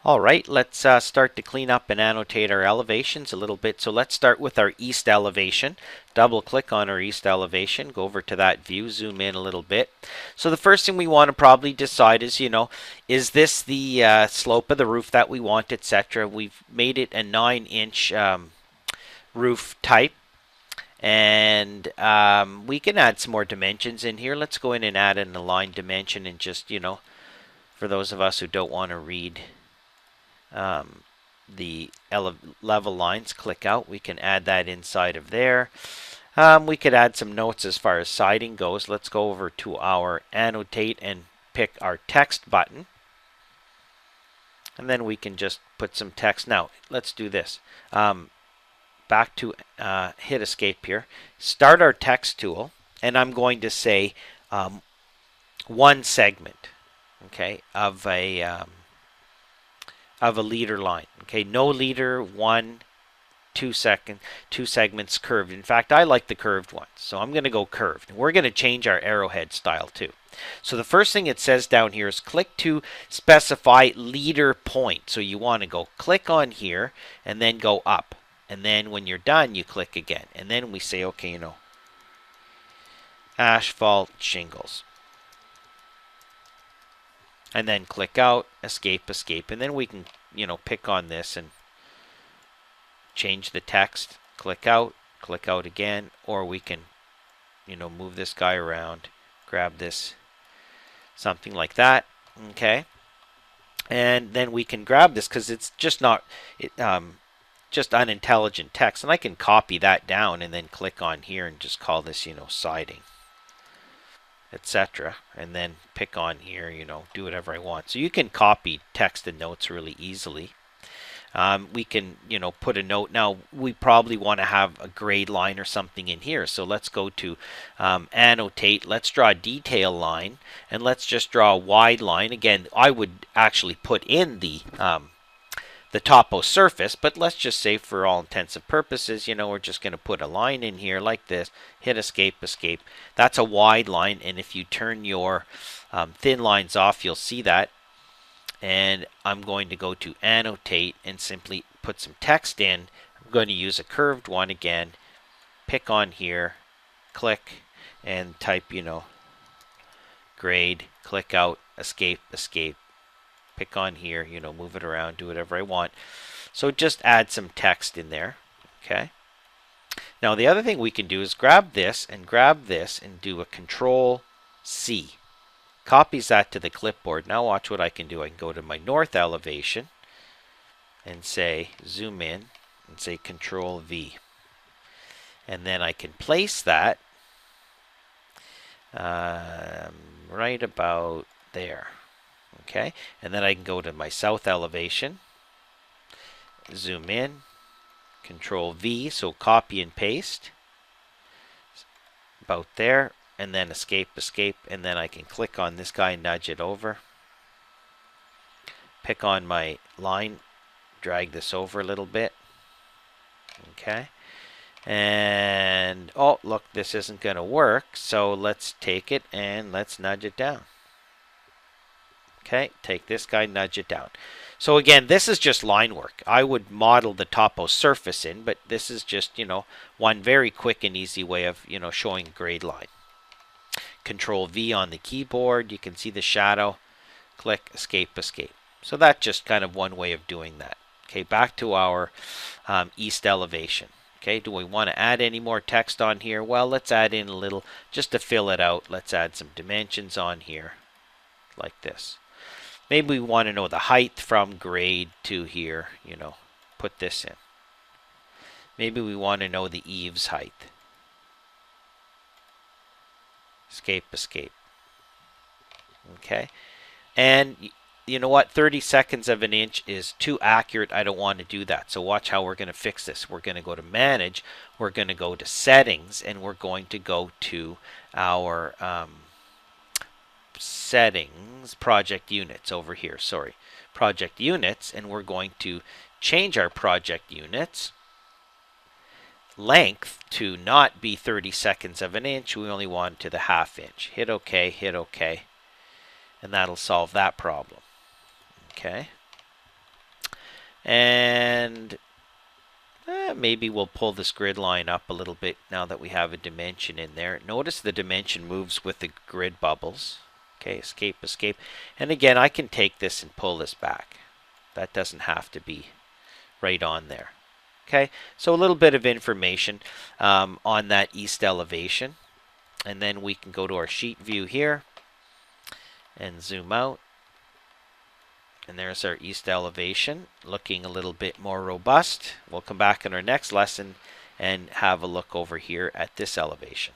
All right, let's start to clean up and annotate our elevations a little bit. So let's start with our east elevation. Double click on our east elevation, go over to that view, zoom in a little bit. So the first thing we want to probably decide is, is this the slope of the roof that we want, etc. We've made it a 9-inch roof type. And we can add some more dimensions in here. Let's go in and add an align dimension and just, for those of us who don't want to read the level lines, click out. We can add that inside of there. We could add some notes as far as siding goes. Let's go over to our Annotate and pick our text button. And then we can just put some text. Now, let's do this. Back to hit escape here. Start our text tool. And I'm going to say one segment, okay, of a leader line. Okay, no leader, 2 segments curved. In fact, I like the curved ones, so I'm going to go curved. We're going to change our arrowhead style too. So the first thing it says down here is click to specify leader point. So you want to go click on here and then go up. And then when you're done, you click again. And then we say, okay, asphalt shingles. And then click out, escape, escape. And then we can, pick on this and change the text. Click out again. Or we can, move this guy around, grab this, something like that. Okay. And then we can grab this because it's just not, just unintelligent text. And I can copy that down and then click on here and just call this, siding, etc. And then pick on here, do whatever I want. So you can copy text and notes really easily. We can, put a note. Now, we probably want to have a grade line or something in here. So let's go to Annotate. Let's draw a detail line. And let's just draw a wide line. Again, I would actually put in the topo surface, but let's just say for all intents and purposes, we're just going to put a line in here like this, hit escape, escape. That's a wide line, and if you turn your thin lines off, you'll see that. And I'm going to go to Annotate and simply put some text in. I'm going to use a curved one again, pick on here, click, and type, grade, click out, escape, escape. Pick on here, move it around, do whatever I want. So just add some text in there, okay? Now the other thing we can do is grab this and do a Control-C. Copies that to the clipboard. Now watch what I can do. I can go to my north elevation and say, zoom in and say Control-V. And then I can place that right about there. Okay, and then I can go to my south elevation, zoom in, Control-V, so copy and paste, about there, and then escape, escape, and then I can click on this guy, nudge it over, pick on my line, drag this over a little bit, okay, and oh, look, this isn't going to work, so let's take it and let's nudge it down. Okay, take this guy, nudge it down. So again, this is just line work. I would model the topo surface in, but this is just, one very quick and easy way of, showing a grade line. Control-V on the keyboard. You can see the shadow. Click, escape, escape. So that's just kind of one way of doing that. Okay, back to our east elevation. Okay, do we want to add any more text on here? Well, let's add in a little, just to fill it out. Let's add some dimensions on here, like this. Maybe we want to know the height from grade to here, put this in. Maybe we want to know the eaves height. Escape, escape. Okay. And you know what? 30 seconds of an inch is too accurate. I don't want to do that. So watch how we're going to fix this. We're going to go to Manage. We're going to go to Settings. And we're going to go to our settings, project units over here, project units, and we're going to change our project units length to not be 30 seconds of an inch. We only want it to the ½ inch. Hit OK, and that'll solve that problem. Okay. And maybe we'll pull this grid line up a little bit now that we have a dimension in there. Notice the dimension moves with the grid bubbles. Okay, escape, escape. And again, I can take this and pull this back. That doesn't have to be right on there. Okay, so a little bit of information on that east elevation. And then we can go to our sheet view here and zoom out. And there's our east elevation, looking a little bit more robust. We'll come back in our next lesson and have a look over here at this elevation.